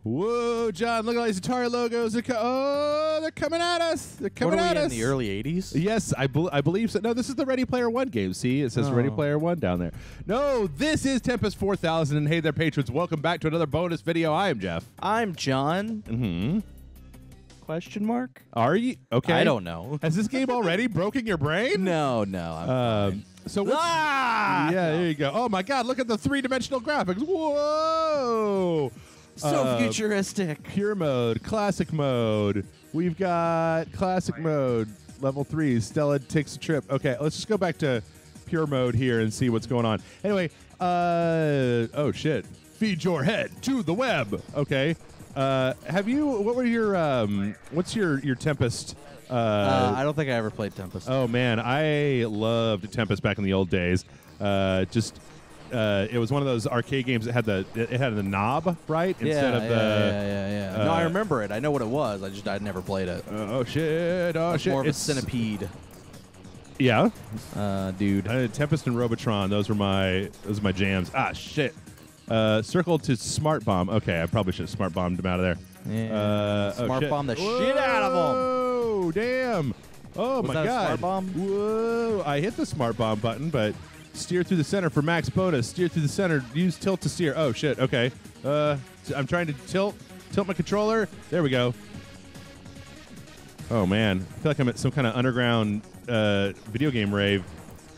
Whoa, John, look at all these Atari logos. They're coming at us. They're coming at us. In the early 80s? Yes, I believe so. No, this is the Ready Player One game. See, it says Ready Player One down there. No, this is Tempest 4000. And hey there, patrons. Welcome back to another bonus video. I am Jeff. I'm John. Mm-hmm. Question mark? Are you? Okay. I don't know. Has this game already broken your brain? No. I'm fine. So what's, yeah, there you go. Oh, my God. Look at the three-dimensional graphics. Whoa. So futuristic. Pure mode, classic mode. We've got classic mode, level 3. Stella takes a trip. Okay, let's just go back to pure mode here and see what's going on. Anyway, oh shit. Feed your head to the web. Okay. What were your, what's your Tempest? I don't think I ever played Tempest. Oh man, I loved Tempest back in the old days. It was one of those arcade games that had the knob, right? Instead of the no, I remember it. I know what it was. I'd never played it. Oh shit! Oh shit! More of a centipede. Yeah, dude. Tempest and Robotron. Those were my jams. Ah shit! Circle to smart bomb. Okay, I probably should have smart bombed him out of there. Yeah. Smart bomb the shit out of him. Oh damn! Oh was my that god! A smart bomb? Whoa! I hit the smart bomb button, but. Steer through the center for max bonus. Steer through the center. Use tilt to steer. Oh, shit. Okay. I'm trying to tilt my controller. There we go. Oh, man. I feel like I'm at some kind of underground video game rave.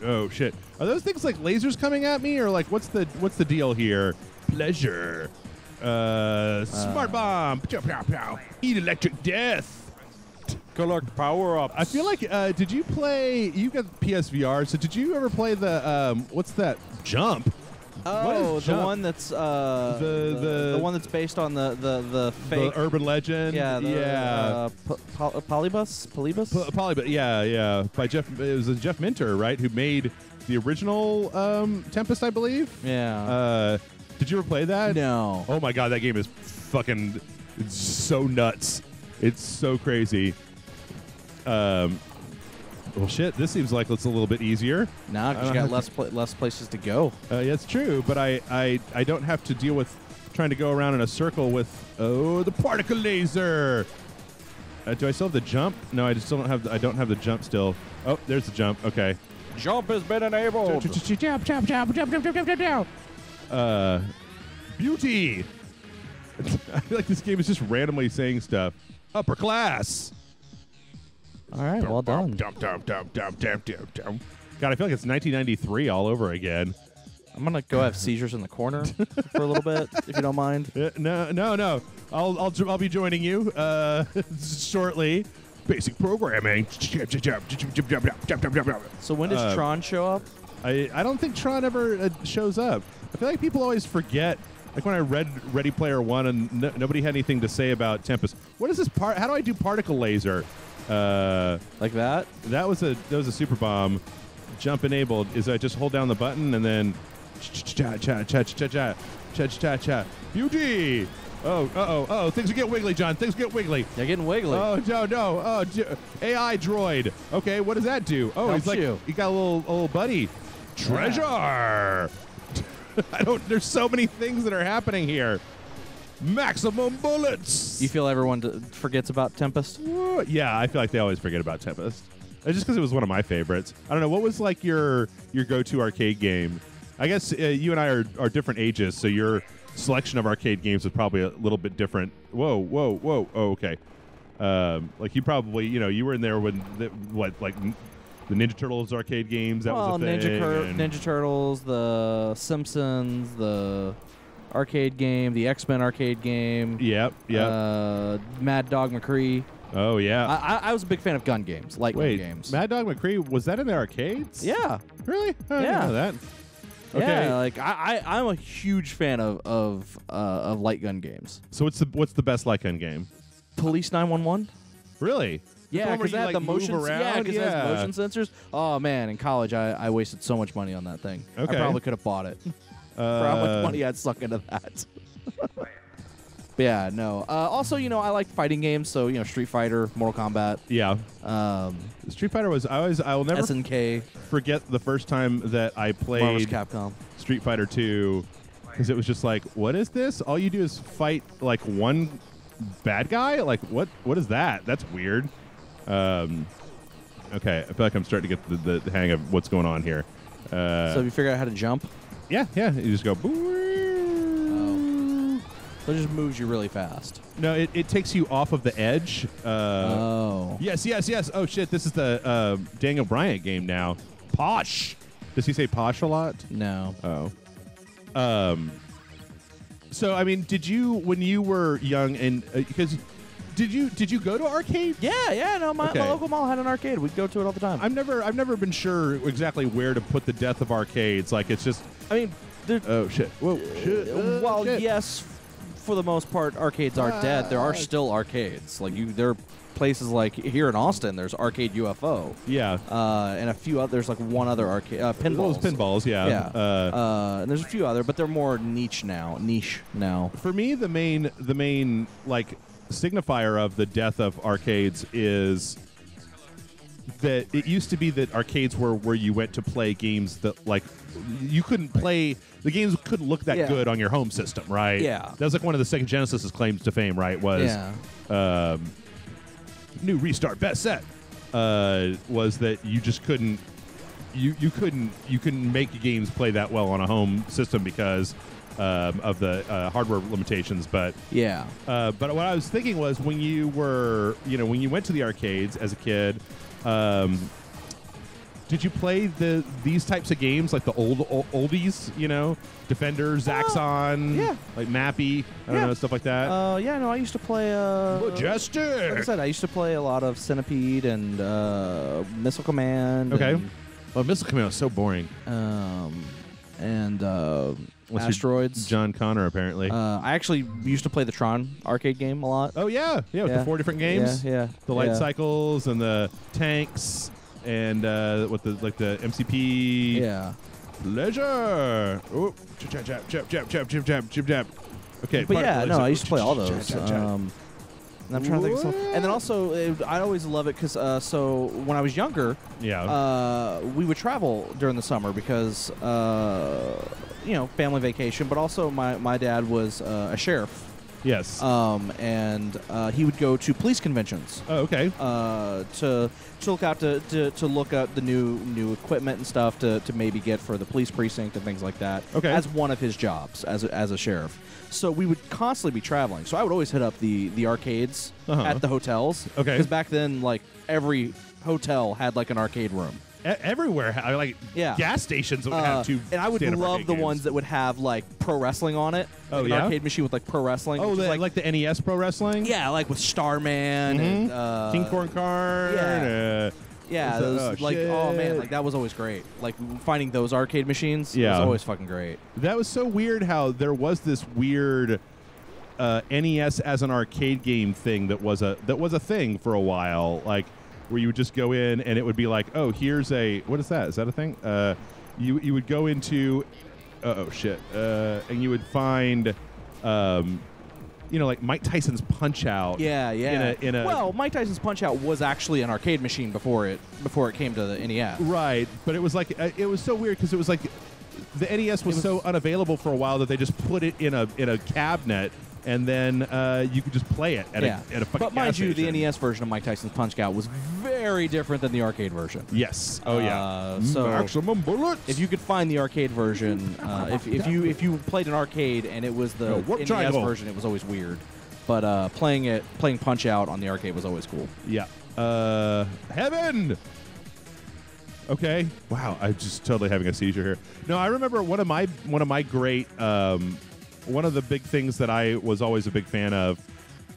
Oh, shit. Are those things like lasers coming at me? Or, like, what's the deal here? Pleasure. Smart bomb. Pow, pow, pow. Eat electric death. Collect power-ups. I feel like, did you play, you got PSVR, so did you ever play the, what's that, Jump? Oh, the Jump? one that's, the one that's based on the fake. The urban legend? Yeah. Polybus? Polybus, yeah. By Jeff, it was Jeff Minter, right, who made the original Tempest, I believe? Yeah. Did you ever play that? No. Oh my god, that game is fucking, it's so nuts. It's so crazy. Well, shit. This seems like it's a little bit easier. Nah, because you got less places to go. Yeah, it's true, but I don't have to deal with trying to go around in a circle with the particle laser. Do I still have the jump? No, I still don't have. I don't have the jump still. Oh, there's the jump. Okay. Jump has been enabled. Jump. Beauty. I feel like this game is just randomly saying stuff. Upper class. All right, well done. God, I feel like it's 1993 all over again. I'm gonna go have seizures in the corner for a little bit, if you don't mind. No. I'll be joining you shortly. Basic programming. So when does Tron show up? I don't think Tron ever shows up. I feel like people always forget. Like when I read Ready Player One and nobody had anything to say about Tempest. What is this part? How do I do particle laser? Like that? That was a super bomb. Jump enabled. Is I just hold down the button and then cha. Beauty. Oh, things get wiggly, John. Things get wiggly. They're getting wiggly. Oh, no. Oh, AI droid. Okay, what does that do? Oh, Helps he's like, you. he got a little buddy. Treasure. There's so many things that are happening here. Maximum bullets. You feel everyone forgets about Tempest? Yeah, I feel like they always forget about Tempest. Just because it was one of my favorites. I don't know. What was like your go-to arcade game? I guess you and I are different ages, so your selection of arcade games is probably a little bit different. Whoa. Oh, okay. Like you probably, you were in there when the Ninja Turtles arcade games. That was a thing. Ninja Turtles, the Simpsons, the arcade game, the X-Men arcade game. Yep. Mad Dog McCree. Oh yeah. I was a big fan of gun games, gun games. Mad Dog McCree, was that in the arcades? Yeah. Really? I didn't know that. Okay. Yeah, like I'm a huge fan of light gun games. So what's the best light gun game? Police 911. Really? Yeah, because that the motion. Yeah, because it has motion sensors. Oh man, in college I wasted so much money on that thing. Okay. I probably could have bought it for how much money I'd suck into that. But yeah, no. Also, I like fighting games, so Street Fighter, Mortal Kombat. Yeah. Street Fighter was I will never SNK. forget the first time that I played Marvel's Capcom. Street Fighter 2. because it was just like, what is this? All you do is fight like one bad guy. Like what is that? That's weird. Okay, I feel like I'm starting to get the hang of what's going on here. So have you figured out how to jump? Yeah. You just go. Oh. So it just moves you really fast. No, it takes you off of the edge. Oh. Yes. Oh shit! This is the Daniel Bryant game now. Posh. Does he say posh a lot? No. Oh. So I mean, did you when you were young and because did you go to arcade? Yeah. No, my local mall had an arcade. We'd go to it all the time. I've never been sure exactly where to put the death of arcades. Like it's just. I mean, oh shit! Whoa! Shit! Well, shit. yes, for the most part, arcades are dead. There are still arcades. Like there are places like here in Austin. There's Arcade UFO. Yeah. And a few others. There's like one other arcade. Pinballs. Those pinballs. Yeah. Yeah. And there's a few other, but they're more niche now. For me, the main like signifier of the death of arcades is that it used to be that arcades were where you went to play games that like you couldn't play. The games couldn't look that good on your home system, right? Yeah. That was like one of the Sega Genesis's claims to fame, right? Was new restart best set was that you just couldn't you couldn't make games play that well on a home system because of the hardware limitations, but but what I was thinking was when you were when you went to the arcades as a kid, did you play these types of games like the oldies, Defender, Zaxxon, like Mappy, I don't know, stuff like that? I used to play Majestic. Like I said, I used to play a lot of Centipede and Missile Command. Okay. Well, Missile Command was so boring. And Asteroids. John Connor, apparently. I actually used to play the Tron arcade game a lot. Oh, yeah, with the 4 different games. Yeah. The light cycles and the tanks and with the MCP. Yeah. Pleasure. Oh, jab. Okay. But I used to play all those. And I'm trying to think of something. And then also, I always love it because so when I was younger, we would travel during the summer because family vacation. But also, my dad was a sheriff. Yes. And he would go to police conventions. Oh, okay. To look out to look up the new equipment and stuff to maybe get for the police precinct and things like that. Okay. As one of his jobs as a sheriff. So we would constantly be traveling. So I would always hit up the arcades at the hotels. Okay. Because back then, like every hotel had like an arcade room. Everywhere, gas stations would have two. And I would love the ones that would have like pro wrestling on it. Oh, like an arcade machine with like pro wrestling. Oh, like the NES pro wrestling. Yeah, like with Starman and King Corn Card. Those oh man, like that was always great. Like finding those arcade machines was always fucking great. That was so weird how there was this weird NES as an arcade game thing that was a thing for a while, like where you would just go in and it would be like, oh, here's what is that? Is that a thing? You would go into and you would find like Mike Tyson's Punch-Out. Yeah. Well, Mike Tyson's Punch-Out was actually an arcade machine before it came to the NES. Right, but it was like it was so weird because it was like the NES was so unavailable for a while that they just put it in a cabinet. And then you could just play it at a fucking But mind you, station. the NES version of Mike Tyson's Punch-Out was very different than the arcade version. Yes. Oh yeah. So Maximum bullets. if you could find the arcade version, if you played an arcade and it was the warp NES triangle version, it was always weird. But playing Punch-Out on the arcade was always cool. Yeah. Heaven. Okay. Wow. I'm just totally having a seizure here. No, I remember one of my great. One of the big things that I was always a big fan of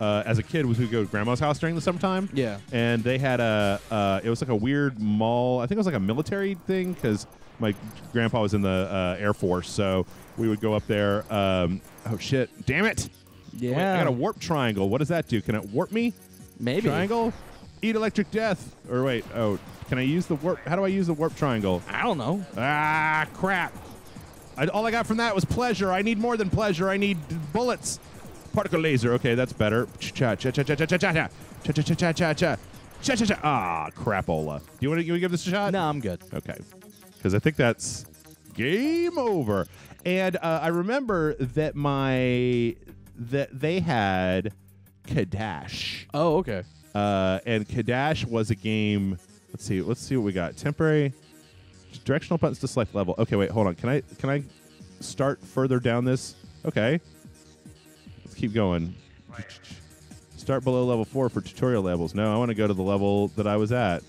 as a kid was we go to Grandma's house during the summertime. Yeah. And they had it was like a weird mall. I think it was like a military thing because my grandpa was in the Air Force. So we would go up there. Oh, shit. Damn it. Yeah. Wait, I got a warp triangle. What does that do? Can it warp me? Maybe. Triangle? Eat electric death. Or wait. Oh, can I use the warp? How do I use the warp triangle? I don't know. Ah, crap. All I got from that was pleasure. I need more than pleasure. I need bullets. Particle laser. Okay, that's better. Ah, crapola. Do you want to give this a shot? No, I'm good. Okay. Because I think that's Game over. And I remember that they had Kadash. Oh, okay. And Kadash was a game. Let's see what we got. Temporary directional buttons to select level. Okay, wait, hold on. Can I start further down this? Okay. Let's keep going. Start below level 4 for tutorial levels. No, I want to go to the level that I was at.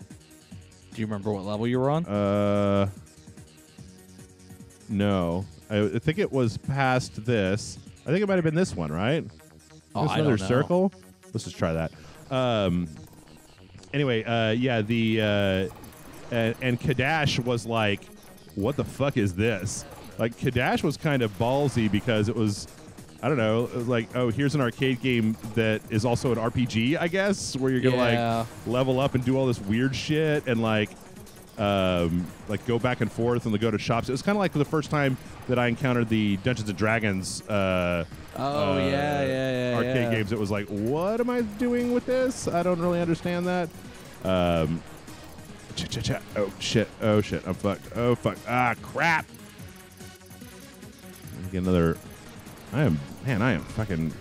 Do you remember what level you were on? No. I think it was past this. I think it might have been this one, right? Oh, I another don't know. circle. Let's just try that. Anyway, yeah, and Kadash was like, what the fuck is this? Like, Kadash was kind of ballsy because it was, I don't know, it was like, oh, here's an arcade game that is also an RPG, I guess, where you're gonna like level up and do all this weird shit and like go back and forth and go to shops. It was kind of like the first time that I encountered the Dungeons and Dragons arcade games. It was like, what am I doing with this? I don't really understand that. Oh shit! I'm fucked. Oh fuck! Ah, crap! Get another. I am fucking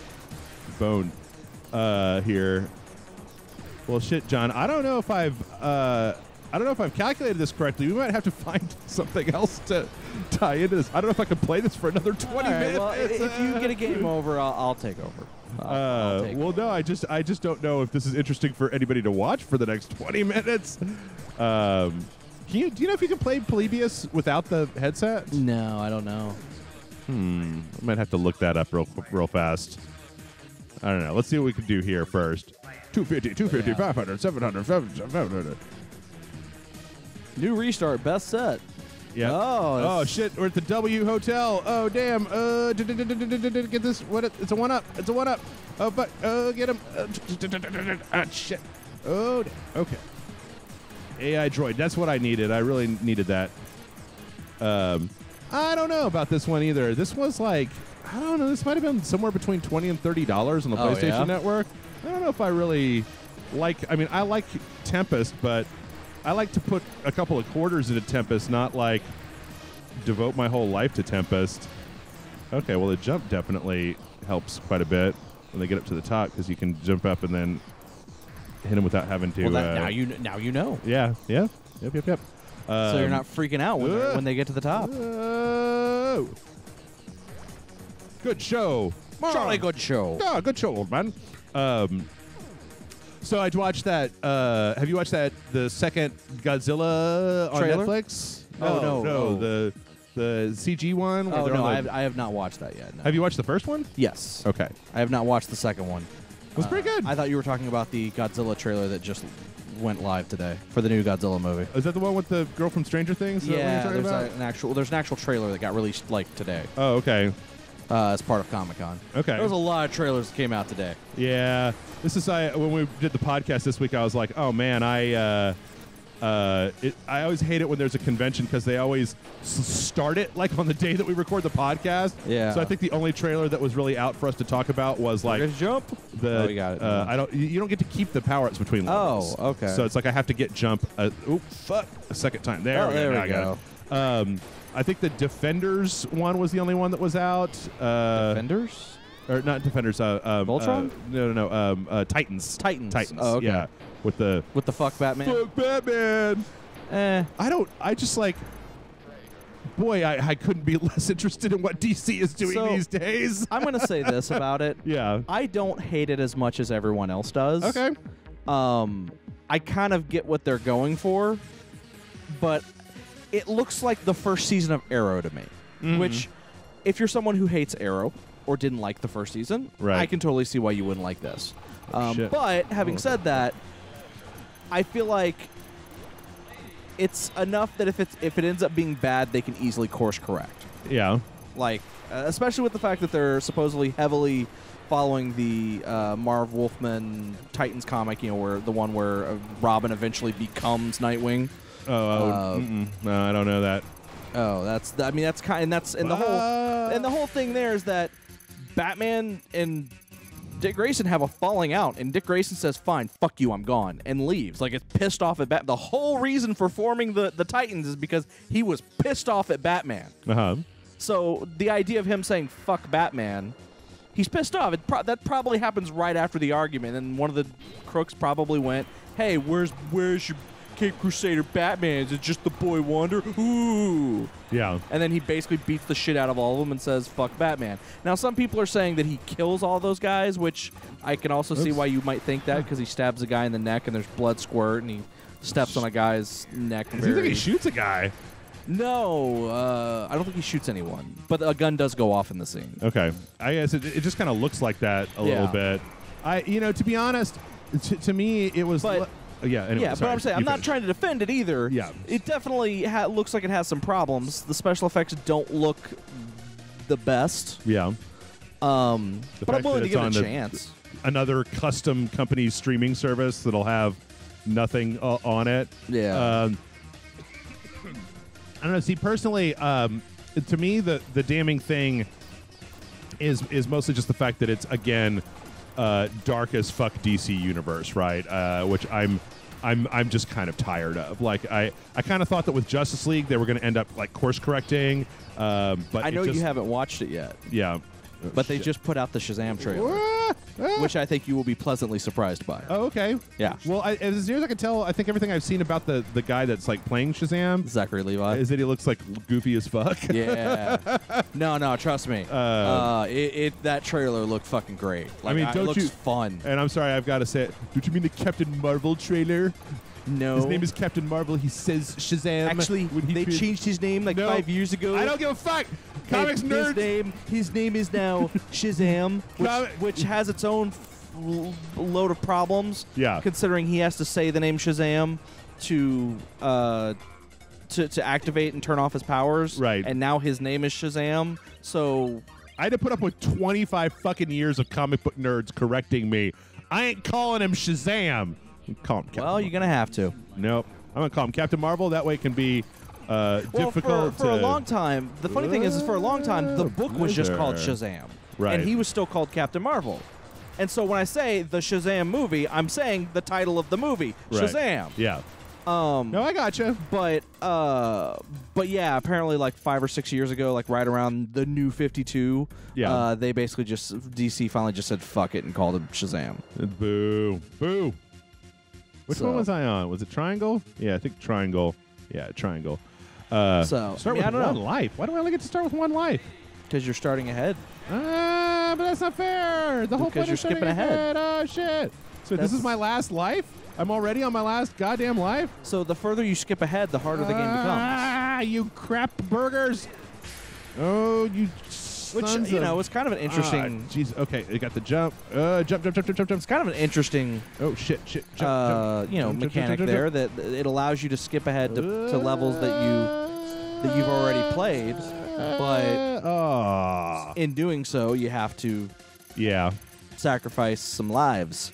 boned here. Well, shit, John. I don't know if I've calculated this correctly. We might have to find something else to tie into this. I don't know if I can play this for another 20 minutes. Well, if you get a game over, I'll take over. I'll take over. No, I just don't know if this is interesting for anybody to watch for the next 20 minutes. Do you know if you can play Polybius without the headset? No, I don't know. I might have to look that up real fast. I don't know. Let's see what we can do here first. 250, 500, 700, 500. New restart, best set. Yeah. Oh shit! We're at the W Hotel. Oh damn! Get this. What? It's a 1-up. It's a 1-up. Oh fuck! Oh, get him! Shit! Oh, okay. AI droid. That's what I needed. I really needed that. I don't know about this one either. This was like, I don't know. This might have been somewhere between $20 and $30 on the PlayStation Network. I don't know if I really like. I mean, I like Tempest, but I like to put a couple of quarters into Tempest, not like devote my whole life to Tempest. Okay, well, the jump definitely helps quite a bit when they get up to the top because you can jump up and then hit them without having to. Well, now you know. Yeah. Yep. So you're not freaking out when they get to the top. Good show. Jolly good show. Yeah, good show, old man. So I watched that. Have you watched that? The second Godzilla on trailer? Netflix? No. The CG one. Oh no, I have not watched that yet. No. Have you watched the first one? Yes. Okay. I have not watched the second one. It was pretty good. I thought you were talking about the Godzilla trailer that just went live today for the new Godzilla movie. Is that the one with the girl from Stranger Things? Yeah, there's an actual trailer that got released like today. Oh, okay. As part of Comic-Con. Okay. There was a lot of trailers that came out today. Yeah. This is when we did the podcast this week, I was like, oh man, I always hate it when there's a convention because they always start it like on the day that we record the podcast. Yeah. So I think the only trailer that was really out for us to talk about was like Jump. we got it. You don't get to keep the power-ups between levels. Oh, okay. So it's like I have to get Jump. A second time. There we go. I think the Defenders one was the only one that was out. Defenders? Or not Defenders. Voltron? No. Titans. Titans. Oh, okay. Yeah. With the fuck Batman. Fuck Batman. I just like. Boy, I couldn't be less interested in what DC is doing these days. I'm going to say this about it. Yeah. I don't hate it as much as everyone else does. Okay. I kind of get what they're going for, but it looks like the first season of Arrow to me, which if you're someone who hates Arrow or didn't like the first season, I can totally see why you wouldn't like this. But having said that, I feel like it's enough that if it ends up being bad, they can easily course correct. Yeah. Like, especially with the fact that they're supposedly heavily following the Marv Wolfman Titans comic, where the one where Robin eventually becomes Nightwing. No, I don't know that. Oh, that's the whole thing there is that Batman and Dick Grayson have a falling out, and Dick Grayson says, "Fine, fuck you, I'm gone," and leaves. Like, it's pissed off at Batman. The whole reason for forming the Titans is because he was pissed off at Batman. Uh-huh. So the idea of him saying "fuck Batman," he's pissed off. That probably happens right after the argument, and one of the crooks probably went, "Hey, where's your Cape Crusader Batman? Is it just the Boy Wonder? Ooh." Yeah. And then he basically beats the shit out of all of them and says, "Fuck Batman." Now, some people are saying that he kills all those guys, which I can also see why you might think that, because he stabs a guy in the neck and there's blood squirt and he steps on a guy's neck. Does he think he shoots a guy? No, I don't think he shoots anyone. But a gun does go off in the scene. Okay. I guess it just kind of looks like that a little bit. To be honest, to me, it was... But, yeah, anyway, yeah, sorry. but I'm saying, I'm not trying to defend it either. Yeah. It definitely looks like it has some problems. The special effects don't look the best. Yeah. But I'm willing to give it a chance. Another custom company streaming service that'll have nothing on it. Yeah. I don't know. See, personally, to me, the damning thing is mostly just the fact that it's, again, dark as fuck DC universe, right? Which I'm just kind of tired of. Like, I kind of thought that with Justice League they were going to end up like course correcting. But I know you haven't watched it yet. Yeah. But they just put out the Shazam trailer, which I think you will be pleasantly surprised by. Oh, okay. Yeah. Well, as near as I can tell, I think everything I've seen about the guy that's like playing Shazam, Zachary Levi, is that he looks like goofy as fuck. Yeah. No, trust me. That trailer looked fucking great. Like, I mean, it looks fun. And I'm sorry, I've got to say it. Don't you mean the Captain Marvel trailer? No. His name is Captain Marvel. He says Shazam. Actually, they changed his name like 5 years ago. I don't give a fuck. Comics nerds. His name is now Shazam, which has its own load of problems. Yeah. Considering he has to say the name Shazam to activate and turn off his powers. Right. And now his name is Shazam. So I had to put up with 25 fucking years of comic book nerds correcting me. I ain't calling him Shazam. Call him Captain you're gonna have to. Nope. I'm gonna call him Captain Marvel. That way it can be difficult for a long time. The funny thing is for a long time the book was just called Shazam, right? And he was still called Captain Marvel. And so when I say the Shazam movie, I'm saying the title of the movie, Shazam. Right. Yeah. No, I gotcha. But yeah, apparently like 5 or 6 years ago, like right around the New 52, they basically DC finally just said fuck it and called him Shazam. Boo. Which one was I on? Was it Triangle? Yeah, I think Triangle. Yeah, Triangle. Start with one life. Why do I only get to start with one life? Because you're starting ahead. But that's not fair. The whole point is skipping ahead. Oh, shit. So this is my last life? I'm already on my last goddamn life? So the further you skip ahead, the harder the game becomes. Ah, you crap burgers. Oh, you Which, is kind of an interesting... Jeez, okay, they got the jump. Jump. It's kind of an interesting... Oh, shit, jump. Mechanic there that it allows you to skip ahead to levels that you've already played, but in doing so, you have to sacrifice some lives.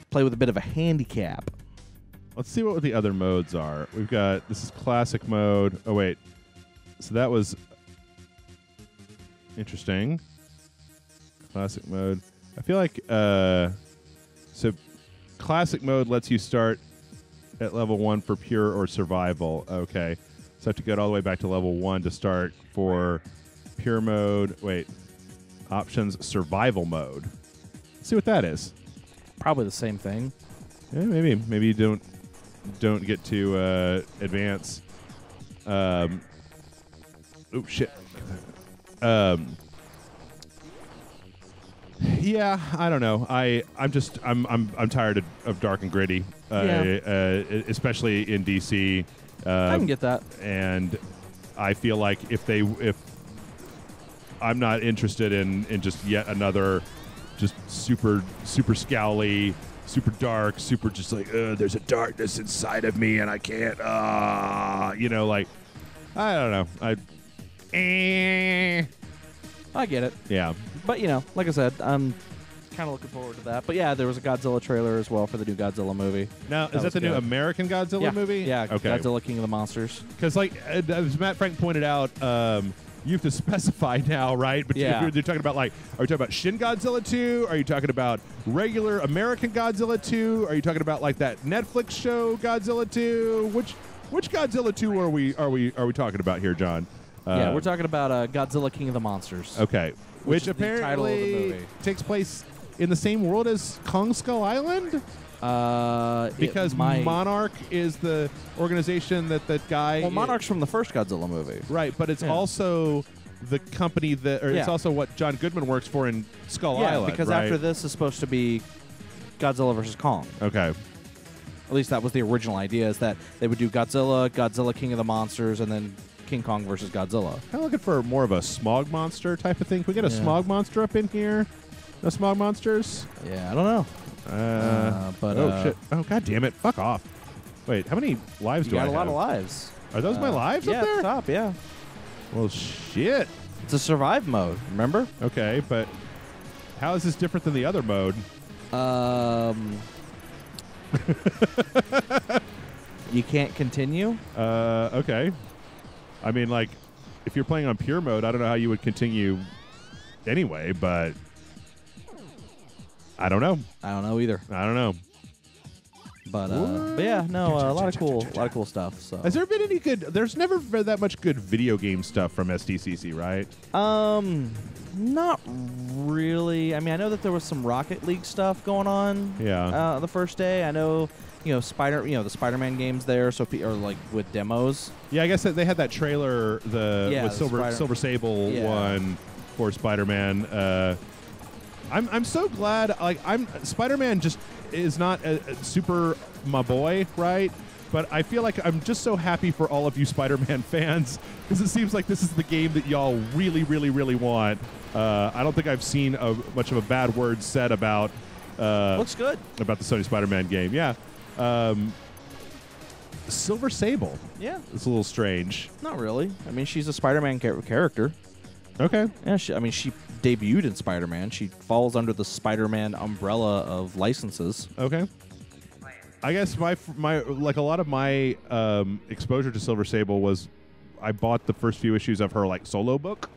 Play with a bit of a handicap. Let's see what the other modes are. We've got... This is classic mode. Oh, wait. So that was... Interesting. Classic mode. I feel like so classic mode lets you start at level 1 for pure or survival. Okay. So I have to get all the way back to level 1 to start for pure mode. Wait. Options survival mode. Let's see what that is. Probably the same thing. Yeah, maybe you don't get to advance. Oh shit. Yeah, I don't know. I'm tired of dark and gritty, especially in DC. I can get that. And I feel like if I'm not interested in just yet another just super scowly, super dark, super just like there's a darkness inside of me and I can't like I don't know. I get it. Yeah. But, like I said, I'm kind of looking forward to that. But, yeah, there was a Godzilla trailer as well for the new Godzilla movie. Now, is that the new American Godzilla movie? Yeah, okay. Godzilla King of the Monsters. Because, like, as Matt Frank pointed out, you have to specify now, right? But Yeah. if you're talking about like, are you talking about Shin Godzilla 2? Are you talking about regular American Godzilla 2? Are you talking about like that Netflix show Godzilla 2? Which Godzilla 2 are we talking about here, John? Yeah, we're talking about Godzilla King of the Monsters. Okay, which is the title of the apparently movie. takes place in the same world as Kong Skull Island. Because Monarch is the organization that guy. Well, Monarch's from the first Godzilla movie. Right, but it's also the company that, or it's also what John Goodman works for in Skull Island. Because right? after this is supposed to be Godzilla versus Kong. Okay. At least that was the original idea, is that they would do Godzilla, Godzilla King of the Monsters, and then King Kong versus Godzilla. Kind of looking for more of a smog monster type of thing. Can we get a Yeah. smog monster up in here? No smog monsters? Yeah, I don't know. Oh shit! Oh god damn it! Fuck off! Wait, how many lives You do I got have? a lot of lives. Are those my lives Yeah, up at the there? top, yeah. Well, shit. It's a survive mode, remember? Okay, but how is this different than the other mode? You can't continue? Okay. I mean, like, if you're playing on pure mode, I don't know how you would continue anyway, but I don't know. I don't know either. I don't know. But yeah, no, a lot of cool stuff. So Has there been any good? There's never been that much good video game stuff from SDCC, right? not really. I mean, I know that there was some Rocket League stuff going on. Yeah. The first day, I know, the Spider-Man games there, so or like with demos. Yeah, I guess that they had that trailer with the Silver Sable one for Spider-Man. I'm so glad. Like, Spider-Man just is not a super my boy, right? But I feel like I'm just so happy for all of you Spider-Man fans, because it seems like this is the game that y'all really, really, really want. I don't think I've seen much of a bad word said about Looks good. about the Sony Spider-Man game. Yeah. Silver Sable. Yeah. It's a little strange. Not really. I mean, she's a Spider-Man character. Okay. Yeah, she debuted in Spider-Man. She falls under the Spider-Man umbrella of licenses. Okay. I guess my like a lot of my exposure to Silver Sable was I bought the first few issues of her like solo book.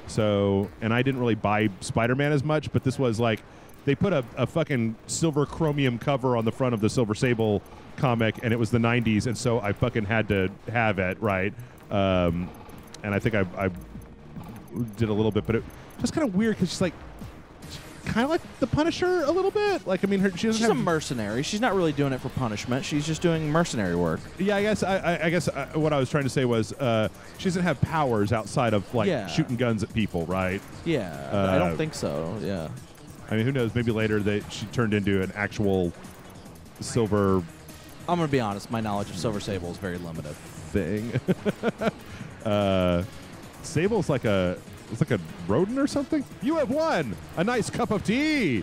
So, and I didn't really buy Spider-Man as much, but this was like they put a fucking silver chromium cover on the front of the Silver Sable comic, and it was the 90s, and so I fucking had to have it, right? And I think I did a little bit, but it just kind of weird because she's like kind of like the Punisher a little bit. Like, I mean, she's a mercenary. She's not really doing it for punishment. She's just doing mercenary work. Yeah, I guess what I was trying to say was she doesn't have powers outside of like shooting guns at people, right? Yeah, I don't think so. Yeah. I mean, who knows? Maybe later she turned into an actual silver. I'm gonna be honest. My knowledge of Silver Sable is very limited. Thing. Sable's like a rodent or something. You have won a nice cup of tea.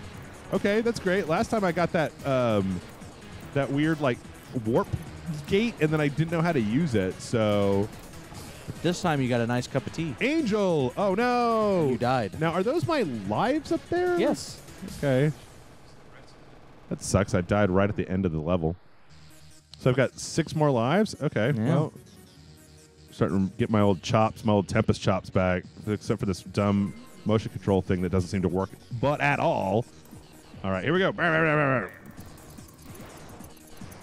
Okay, that's great. Last time I got that that weird like warp gate, and then I didn't know how to use it. So this time you got a nice cup of tea. Angel. Oh no, you died. Now are those my lives up there? Yes. Okay. That sucks. I died right at the end of the level. So I've got 6 more lives. Okay. Yeah. Well, starting to get my old chops, my old Tempest chops back, except for this dumb motion control thing that doesn't seem to work, but at all. All right, here we go.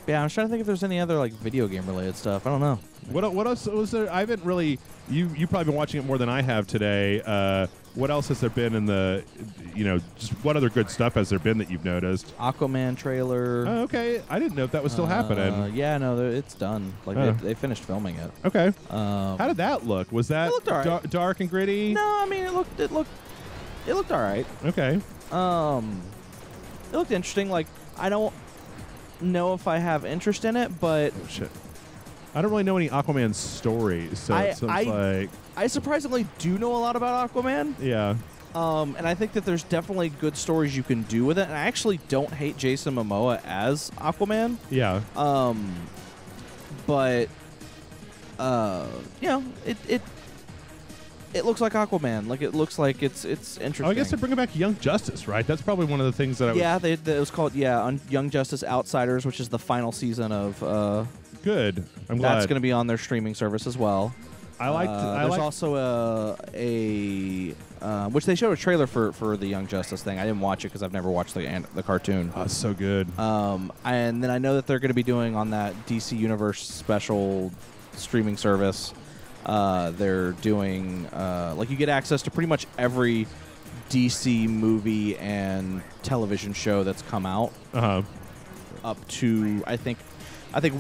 Yeah, I'm trying to think if there's any other like video game related stuff. I don't know. What else was there? I haven't really. You probably been watching it more than I have today. What else has there been in the? Just what other good stuff has there been that you've noticed? Aquaman trailer. Oh, okay. I didn't know if that was still happening. Yeah, no, it's done. Like they finished filming it. Okay. How did that look? Was that looked all right. Dark and gritty? No, I mean it looked all right. Okay. It looked interesting. Like, I don't know if I have interest in it, but oh, shit. I don't really know any Aquaman stories, so it sounds like I surprisingly do know a lot about Aquaman. Yeah. And I think that there's definitely good stories you can do with it. And I actually don't hate Jason Momoa as Aquaman. Yeah. But it looks like Aquaman. Like, it looks like it's interesting. Oh, I guess they're bringing back Young Justice, right? That's probably one of the things that it was called Young Justice Outsiders, which is the final season of. Good. I'm glad. That's going to be on their streaming service as well. There's also a which they showed a trailer for the Young Justice thing. I didn't watch it because I've never watched the cartoon. Oh, it's so good. And then I know that they're going to be doing on that DC Universe special streaming service. They're doing like you get access to pretty much every DC movie and television show that's come out. Up to I think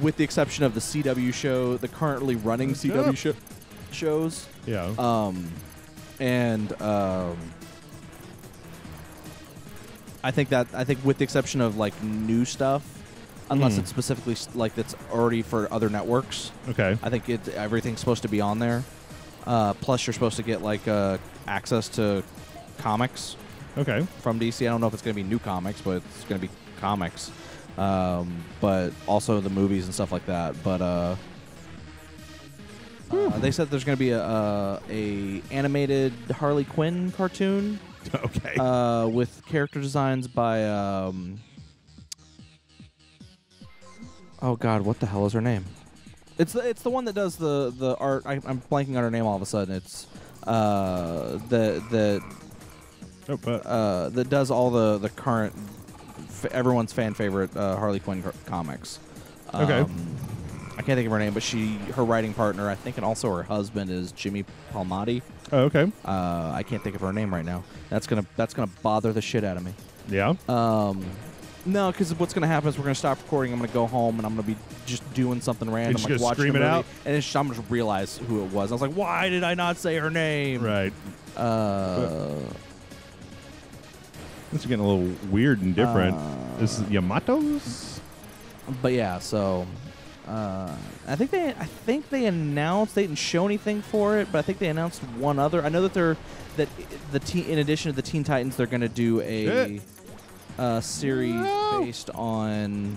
with the exception of the CW show, the currently running CW shows. Yeah. I think with the exception of like new stuff, unless it's specifically like that's already for other networks. Okay. I think everything's supposed to be on there. Plus, you're supposed to get like access to comics. Okay. From DC. I don't know if it's going to be new comics, but it's going to be comics. But also the movies and stuff like that. But they said there's going to be a animated Harley Quinn cartoon. Okay. With character designs by oh God, what the hell is her name? It's the one that does the art. I'm blanking on her name all of a sudden. It's that does all the current everyone's fan favorite Harley Quinn comics. Okay. I can't think of her name, but her writing partner, I think, and also her husband is Jimmy Palmiotti. Oh, okay. I can't think of her name right now. That's gonna bother the shit out of me. Yeah. No, because what's gonna happen is we're gonna stop recording. I'm gonna go home and I'm gonna be just doing something random, just like gonna watching scream a it movie, out? and I'm just realize who it was. I was like, why did I not say her name? Right. This is getting a little weird and different. This is Yamato's. But yeah, so I think they announced, they didn't show anything for it, but I think they announced one other. I know that in addition to the Teen Titans, they're going to do a series based on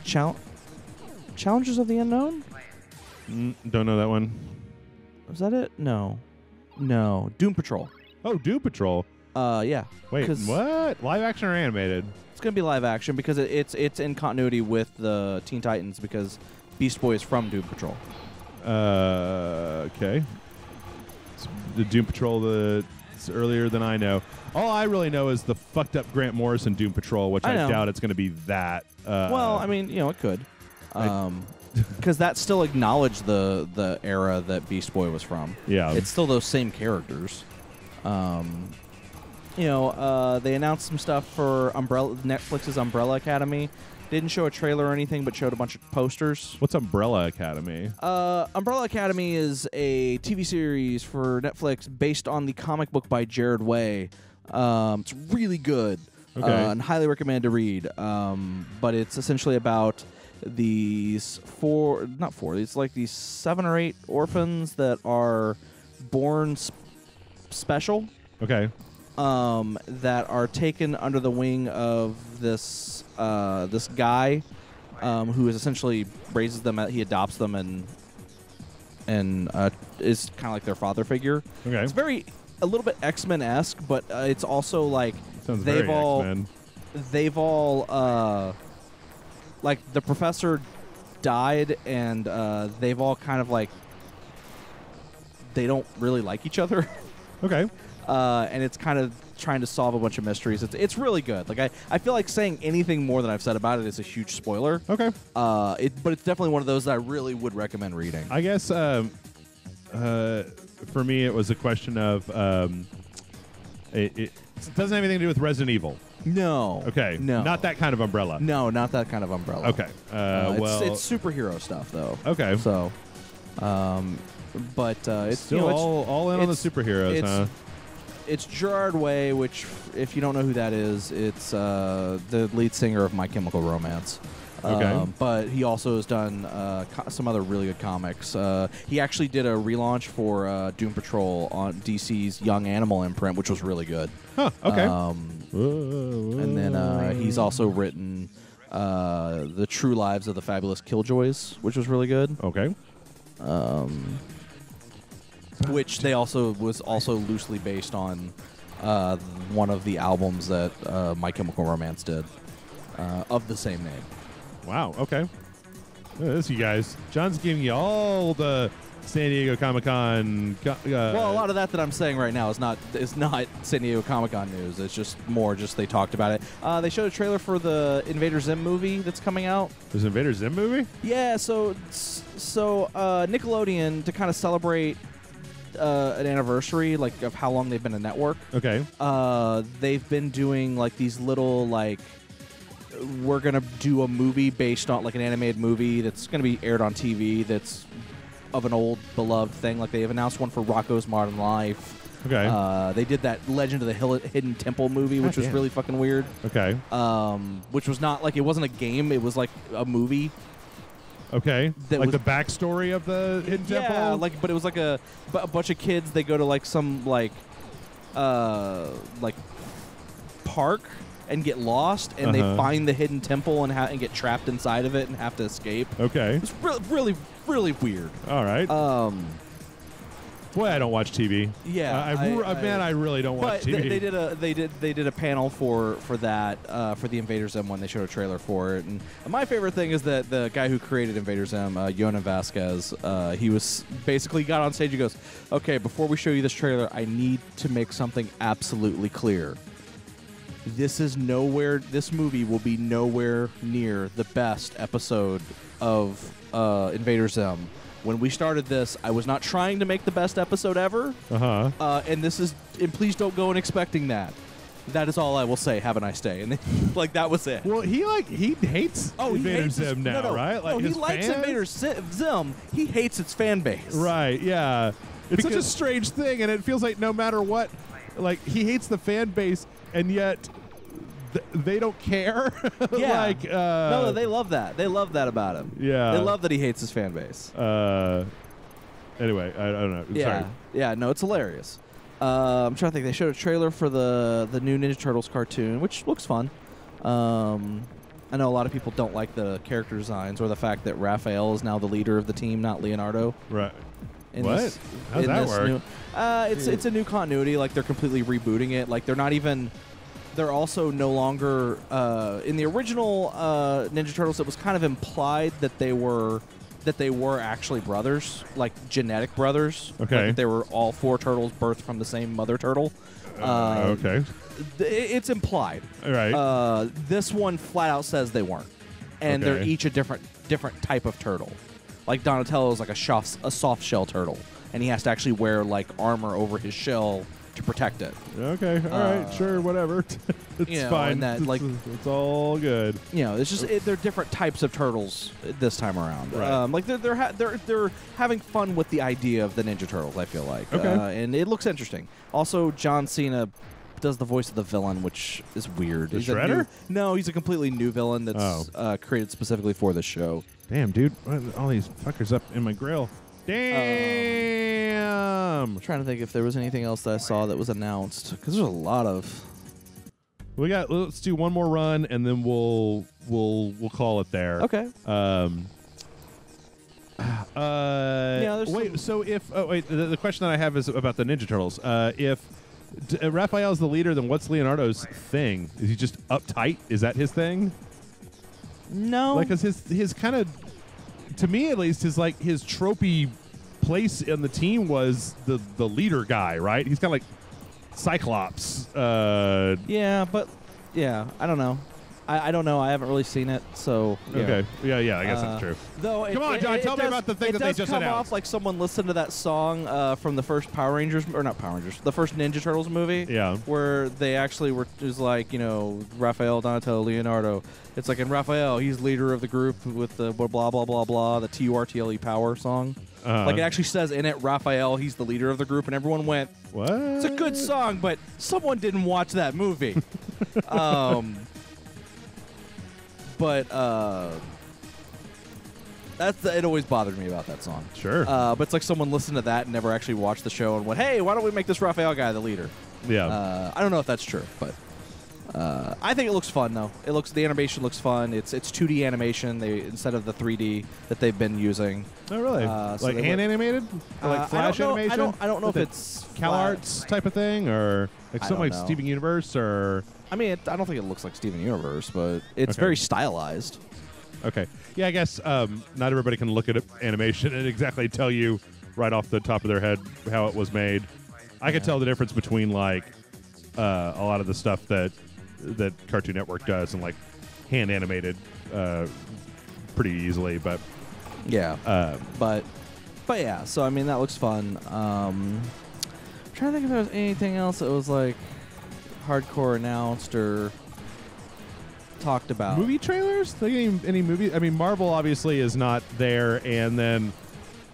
Challengers of the Unknown. Don't know that one. Was that it? No, Doom Patrol. Oh, Doom Patrol. Yeah. Wait, what? Live action or animated? It's going to be live action because it's in continuity with the Teen Titans because Beast Boy is from Doom Patrol. Okay. The Doom Patrol, it's earlier than I know. All I really know is the fucked up Grant Morrison Doom Patrol, which I doubt it's going to be that. Well, I mean, it could. Because that still acknowledged the era that Beast Boy was from. Yeah. It's still those same characters. They announced some stuff for Netflix's Umbrella Academy. Didn't show a trailer or anything, but showed a bunch of posters. What's Umbrella Academy? Umbrella Academy is a TV series for Netflix based on the comic book by Jared Way. It's really good. Okay. And highly recommend to read. But it's essentially about these it's like these 7 or 8 orphans that are born special. Okay. That are taken under the wing of this guy who is essentially raises them. He adopts them and is kind of like their father figure. Okay. It's a little bit X-Men-esque, but it's also like Sounds very X-Men. They've all like the professor died, and they've all kind of like they don't really like each other. Okay. And it's kind of trying to solve a bunch of mysteries. It's really good. Like I feel like saying anything more than I've said about it is a huge spoiler. Okay. But it's definitely one of those that I really would recommend reading. I guess for me it was a question of it doesn't have anything to do with Resident Evil. No. Okay. No. Not that kind of umbrella. No, not that kind of umbrella. Okay. It's superhero stuff though. Okay. So, but it's still all in on the superheroes, huh? It's Gerard Way, which, if you don't know who that is, it's the lead singer of My Chemical Romance. Okay. But he also has done some other really good comics. He actually did a relaunch for Doom Patrol on DC's Young Animal imprint, which was really good. Huh, okay. And then he's also written The True Lives of the Fabulous Killjoys, which was really good. Okay. Which was also loosely based on one of the albums that My Chemical Romance did of the same name. Wow. Okay. This, you guys. John's giving you all the San Diego Comic-Con. Well, a lot of that I'm saying right now is not San Diego Comic-Con news. It's just more they talked about it. They showed a trailer for the Invader Zim movie that's coming out. There's an Invader Zim movie? Yeah, so Nickelodeon, to kind of celebrate an anniversary of how long they've been a network. Okay. They've been doing these little we're gonna do a movie based on an animated movie that's gonna be aired on TV that's of an old beloved thing. They have announced one for Rocko's Modern Life. Okay. They did that Legend of the Hidden Temple movie, which was really fucking weird. Okay. Which was not it wasn't a game; it was a movie. Okay. That the backstory of the Hidden Temple? Yeah, but it was a bunch of kids. They go to some park and get lost, and they find the hidden temple and get trapped inside of it and have to escape. Okay. It's really, really weird. All right. Boy, I don't watch TV. Yeah, I really don't watch TV. They did a panel for that for the Invader Zim one. They showed a trailer for it, and my favorite thing is that the guy who created Invader Zim, Yona Vasquez, he was basically got on stage and goes, "Okay, before we show you this trailer, I need to make something absolutely clear. This movie will be nowhere near the best episode of Invader Zim. When we started this, I was not trying to make the best episode ever. And please don't go in expecting that. That is all I will say. Have a nice day." And that was it. Well, he hates Invader Zim now, right? He likes Invader Zim. He hates its fan base. Right? Yeah. It's such a strange thing, and it feels like no matter what, he hates the fan base, and yet they don't care. Yeah. No, they love that. They love that about him. Yeah. They love that he hates his fan base. Anyway, I don't know. Yeah. Sorry. Yeah, no, it's hilarious. I'm trying to think. They showed a trailer for the new Ninja Turtles cartoon, which looks fun. I know a lot of people don't like the character designs or the fact that Raphael is now the leader of the team, not Leonardo. Right. What? How does that work? It's a new continuity. They're completely rebooting it. They're not even... They're also no longer in the original Ninja Turtles. It was kind of implied that they were actually brothers, genetic brothers. Okay, they were all 4 turtles birthed from the same mother turtle. Okay, it's implied. All right. This one flat out says they weren't, and they're each a different type of turtle. Donatello is a soft shell turtle, and he has to actually wear armor over his shell to protect it. Okay, all right, sure, whatever. It's fine. And it's all good. It's just they're different types of turtles this time around. Right. They're having fun with the idea of the Ninja Turtles. I feel like. Okay. And it looks interesting. Also, John Cena does the voice of the villain, which is weird. The Shredder? No, he's a completely new villain that's created specifically for this show. Damn, dude, all these fuckers up in my grill. Damn. I'm trying to think if there was anything else that I saw that was announced, because there's a lot of. Let's do one more run and then we'll call it there. Okay. Wait. So if the question that I have is about the Ninja Turtles. If Raphael's the leader, then what's Leonardo's thing? Is he just uptight? Is that his thing? No. Because his kind of, to me at least, his tropey place in the team was the leader guy, right? He's kind of like Cyclops. Yeah, but I don't know. I don't know. I haven't really seen it, so yeah. Okay. Yeah. I guess that's true. Though, come on, John. Tell me about the thing that they just announced. It does come off like someone listened to that song from the first Power Rangers, or not Power Rangers, the first Ninja Turtles movie. Yeah. Where they actually were, it was Raphael, Donatello, Leonardo. It's and Raphael, he's leader of the group with the blah blah blah blah, the TURTLE Power song. It actually says in it, Raphael, he's the leader of the group, and everyone went, "What? It's a good song, but someone didn't watch that movie." But it always bothered me about that song. Sure. But it's someone listened to that and never actually watched the show and went, "Hey, why don't we make this Raphael guy the leader?" Yeah. I don't know if that's true, but I think it looks fun though. The animation looks fun. It's 2D animation instead of the 3D that they've been using. Oh really? Hand animated? Flash animation? I don't know if it's CalArts type of thing or something like Steven Universe or. I mean, I don't think it looks like Steven Universe, but it's very stylized. Okay. Yeah, I guess not everybody can look at animation and exactly tell you right off the top of their head how it was made. I could tell the difference between like a lot of the stuff that Cartoon Network does and like hand animated pretty easily, but yeah. But yeah. So I mean, that looks fun. I'm trying to think if there was anything else that was like hardcore announced or talked about. movie trailers? Any movie? I mean, Marvel obviously is not there, and then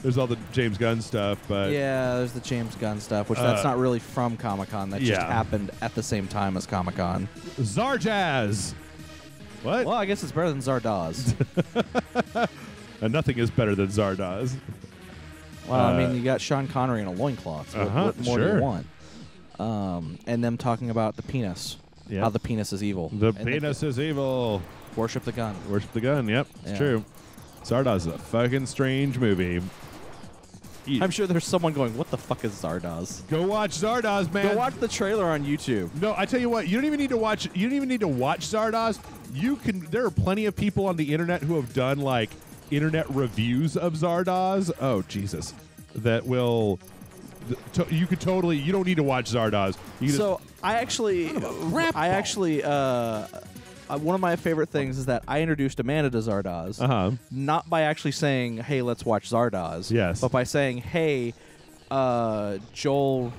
there's all the James Gunn stuff. But yeah, there's the James Gunn stuff, which that's not really from Comic-Con. That just happened at the same time as Comic-Con. Zarjazz. What? Well, I guess it's better than Zardoz. And nothing is better than Zardoz. Well, I mean, you got Sean Connery in a loincloth. So what more do you want? And them talking about the penis. Yep. How the penis is evil. The penis is evil. Worship the gun. Worship the gun. Yep, it's true. Zardoz is a fucking strange movie. I'm sure there's someone going, what the fuck is Zardoz? Go watch Zardoz, man. Go watch the trailer on YouTube. No, I tell you what, you don't even need to watch Zardoz. There are plenty of people on the internet who have done like internet reviews of Zardoz. Oh, Jesus. That will you don't need to watch Zardoz. I actually one of my favorite things is that I introduced Amanda to Zardoz, not by actually saying, "Hey, let's watch Zardoz," yes, but by saying, "Hey, Joel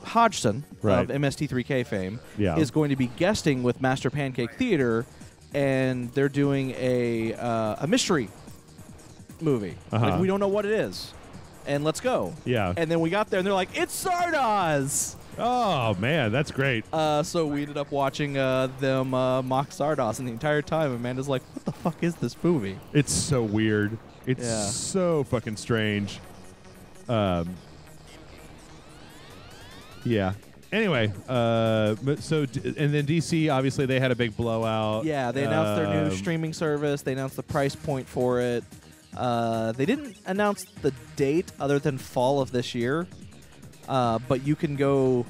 Hodgson of MST3K fame is going to be guesting with Master Pancake Theater, and they're doing a mystery movie. Like, we don't know what it is, and let's go." Yeah, and then we got there, and they're like, "It's Zardoz." Oh, man, that's great. So we ended up watching them mock Zardoz, and the entire time Amanda's like, what the fuck is this movie? It's so weird. It's so fucking strange. Yeah. Anyway, and then DC, obviously, they had a big blowout. Yeah, they announced their new streaming service. They announced the price point for it. They didn't announce the date other than fall of this year. But you can go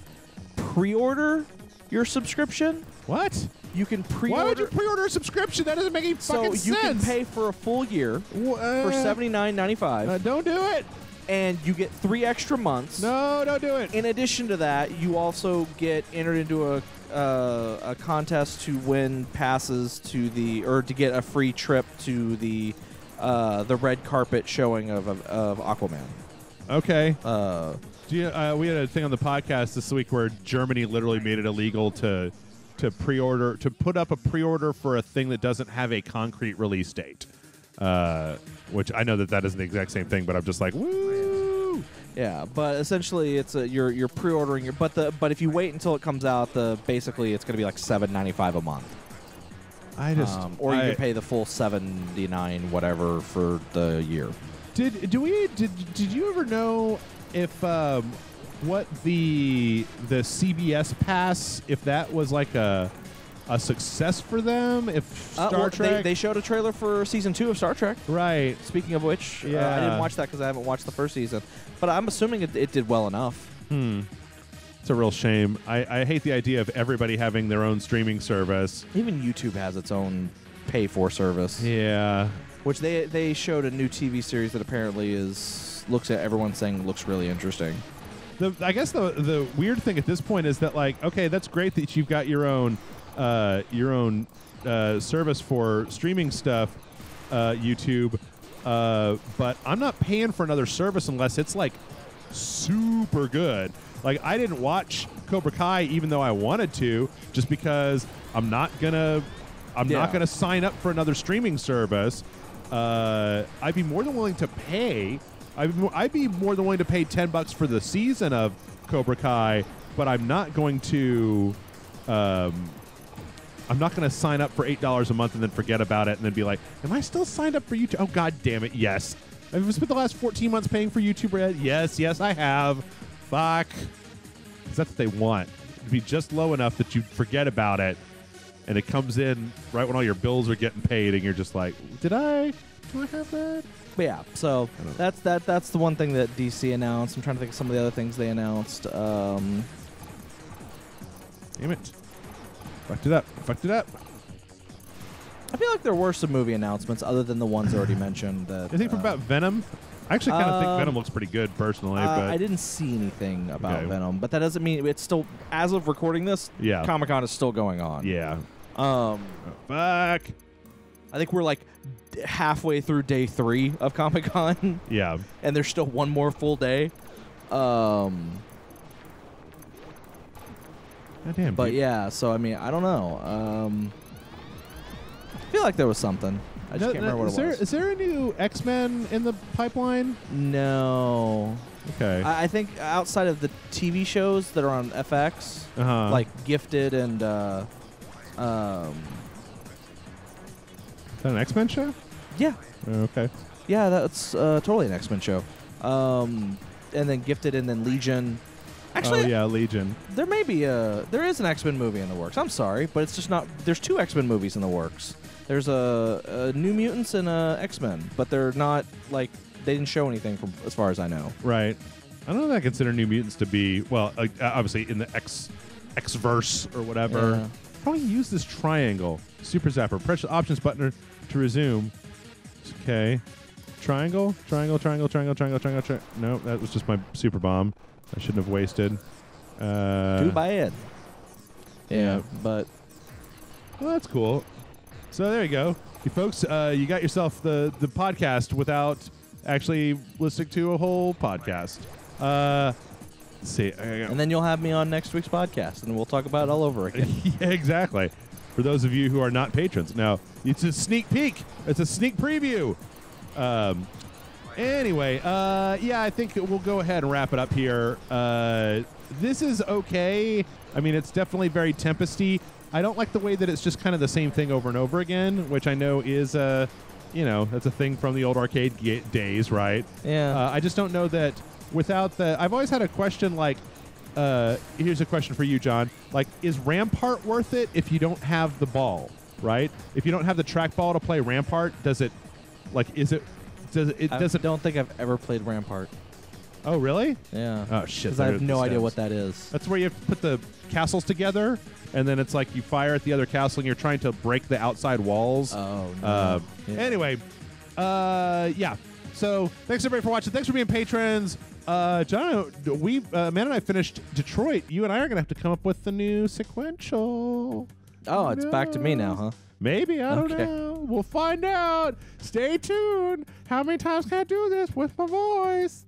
pre-order your subscription. What? You can pre-order. Why would you pre-order a subscription? That doesn't make any fucking sense. So you can pay for a full year for $79.95. Don't do it. And you get 3 extra months. No, don't do it. In addition to that, you also get entered into a contest to win passes to to get a free trip to the red carpet showing of Aquaman. Okay. We had a thing on the podcast this week where Germany literally made it illegal to put up a pre-order for a thing that doesn't have a concrete release date. Which I know that isn't the exact same thing, but I'm just like, woo! Yeah, but essentially it's you're pre-ordering but if you wait until it comes out, basically it's going to be like $7.95 a month. You can pay the full $79 whatever for the year. Did you ever know if what the CBS pass, if that was like a success for them? If Star Trek, they showed a trailer for season 2 of Star Trek. Right. Speaking of which, I didn't watch that because I haven't watched the first season, but I'm assuming it did well enough. It's a real shame. I hate the idea of everybody having their own streaming service. Even YouTube has its own pay-for service. Yeah. Which they showed a new TV series that apparently everyone's saying looks really interesting. I guess the weird thing at this point is that, like, okay, that's great that you've got your own service for streaming stuff, YouTube, but I'm not paying for another service unless it's like super good. Like, I didn't watch Cobra Kai even though I wanted to, just because I'm not gonna sign up for another streaming service. I'd be more than willing to pay. I'd be more than willing to pay $10 for the season of Cobra Kai, but I'm not going to. I'm not going to sign up for $8 a month and then forget about it and then be like, "Am I still signed up for YouTube?" Oh, God damn it! Yes, I've spent the last 14 months paying for YouTube Red. Yes, I have. Fuck, because that's what they want. It'd be just low enough that you forget about it, and it comes in right when all your bills are getting paid, and you're just like, do I have that? But yeah, so that's the one thing that DC announced. I'm trying to think of some of the other things they announced. Damn it. Fucked it up. I feel like there were some movie announcements other than the ones already mentioned. That Anything about Venom? I actually kind of think Venom looks pretty good personally. But I didn't see anything about Venom, but that doesn't mean it's still, as of recording this, Comic-Con is still going on. Yeah. Fuck. I think we're like halfway through day 3 of Comic-Con. Yeah. And there's still one more full day. Goddamn. But yeah, so I mean, I don't know. I feel like there was something. I just can't remember what it was. Is there a new X-Men in the pipeline? No. Okay. I think outside of the TV shows that are on FX, like Gifted and is that an X-Men show? Yeah. Okay. Yeah, that's totally an X-Men show. And then Gifted and then Legion. Actually, Legion. There is an X-Men movie in the works. I'm sorry, but it's just not. There's 2 X-Men movies in the works. There's a New Mutants and a X-Men, but they're not like they didn't show anything from as far as I know. Right. I don't know if I consider New Mutants to be obviously in the X-verse or whatever. Yeah. How do you use this triangle? Super Zapper. Press the options button to resume. Okay. Triangle. No, that was just my super bomb. I shouldn't have wasted. Too bad. Yeah, but well, that's cool. So there you go, you folks. You got yourself the podcast without actually listening to a whole podcast. Let's see. And then you'll have me on next week's podcast, and we'll talk about it all over again. Yeah, exactly. For those of you who are not patrons, now it's a sneak peek. It's a sneak preview. Anyway, I think we'll go ahead and wrap it up here. This is okay. I mean, it's definitely very Tempesty. I don't like the way that it's just kind of the same thing over and over again, which I know is, that's a thing from the old arcade days, right? Yeah. I just don't know that without the... I've always had a question like, here's a question for you, John. Like, is Rampart worth it if you don't have the ball, right? If you don't have the trackball to play Rampart, does it, like, is it... I don't think I've ever played Rampart. Oh, really? Yeah. Oh, shit. Because I have no idea what that is. That's where you have to put the castles together, and then it's like you fire at the other castle, and you're trying to break the outside walls. Oh, no. Anyway, yeah. So thanks, everybody, for watching. Thanks for being patrons. John, Man and I finished Detroit. You and I are going to have to come up with the new sequential. Oh, it's back to me now, huh? Maybe. I don't know. We'll find out. Stay tuned. How many times can I do this with my voice?